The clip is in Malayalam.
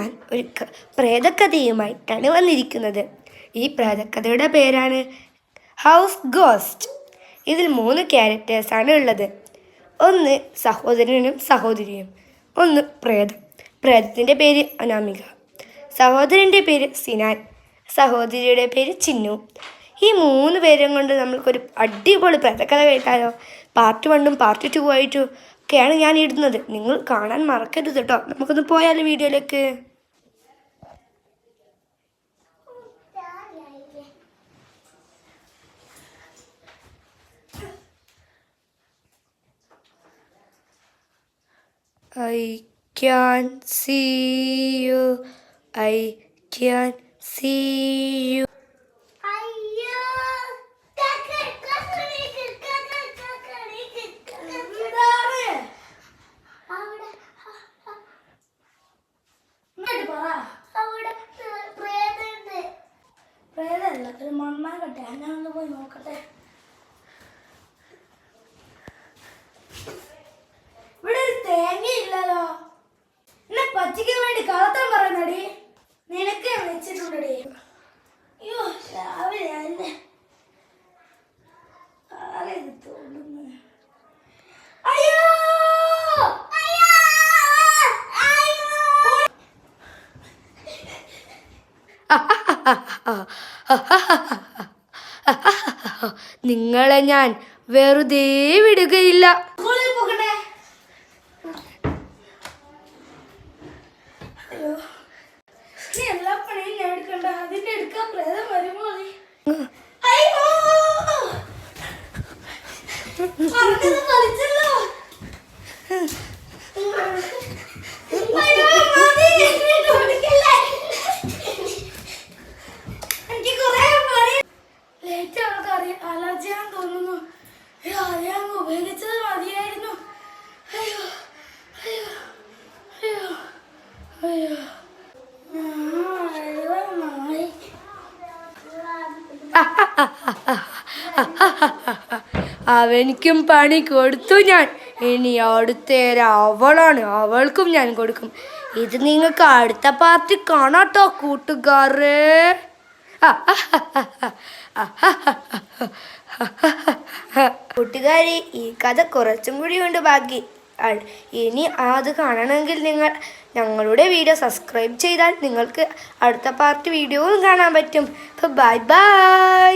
ഞാൻ ഒരു പ്രേതകഥയുമായിട്ടാണ് വന്നിരിക്കുന്നത്. ഈ പ്രേതകഥയുടെ പേരാണ് ഹൗസ് ഗോസ്റ്റ്. ഇതിൽ 3 ക്യാരക്ടേഴ്സാണ് ഉള്ളത്. ഒന്ന് സഹോദരനും സഹോദരിയും, ഒന്ന് പ്രേതത്തിൻ്റെ പേര് അനാമിക, സഹോദരൻ്റെ പേര് സിനാൻ, സഹോദരിയുടെ പേര് ചിന്നു. ഈ 3 പേരും കൊണ്ട് നമ്മൾക്കൊരു അടിപൊളി പ്രേതകഥ കേട്ടാലോ? പാർട്ട് 1ഉം പാർട്ട് 2 ആയിട്ടും ഒക്കെയാണ് ഞാൻ ഇടുന്നത്. നിങ്ങൾ കാണാൻ മറക്കരുത് കേട്ടോ. നമുക്കൊന്ന് പോയാലോ വീഡിയോയിലേക്ക്. I can see you, I can see you. പ്രേതല്ല, ഒരു മണ്ണാകട്ടെ. ഞാനൊന്ന് പോയി നോക്കട്ടെ. ഇവിടെ ഒരു തേങ്ങയില്ലല്ലോ. എന്നെ പറ്റിക്കാൻ വേണ്ടി കളത്താൻ പറയുന്നടി. നിനക്ക് വെച്ചിട്ടുണ്ടടി. അയ്യോ, രാവിലെ അല്ലേ തോന്നുന്നു. അയ്യോ നിങ്ങളെ ഞാൻ വെറുതെ വിടുകയില്ല. നീ എല്ലാ പണിയും ഞാൻ എടുക്കണ്ട. അതിന്റെ എടുക്കാൻ പ്രേതം വരുമോ? അലർജിയാന്ന് തോന്നുന്നു. അറിയാമോ, ഉപയോഗിച്ചത് മതിയായിരുന്നു. അയ്യോ അയ്യോ അയ്യോ അയ്യോ അവനിക്കും പണി കൊടുത്തു ഞാൻ. ഇനി അടുത്തേരെ അവളാണ്, അവൾക്കും ഞാൻ കൊടുക്കും. ഇത് നിങ്ങൾക്ക് അടുത്ത പാർട്ടി കാണാട്ടോ കൂട്ടുകാരെ. കൂട്ടുകാരി, ഈ കഥ കുറച്ചും കൂടി ഉണ്ട് ബാക്കി. ഇനി അത് കാണണമെങ്കിൽ നിങ്ങൾ ഞങ്ങളുടെ വീഡിയോ സബ്സ്ക്രൈബ് ചെയ്താൽ നിങ്ങൾക്ക് അടുത്ത പാർട്ട് വീഡിയോയും കാണാൻ പറ്റും. Bye bye.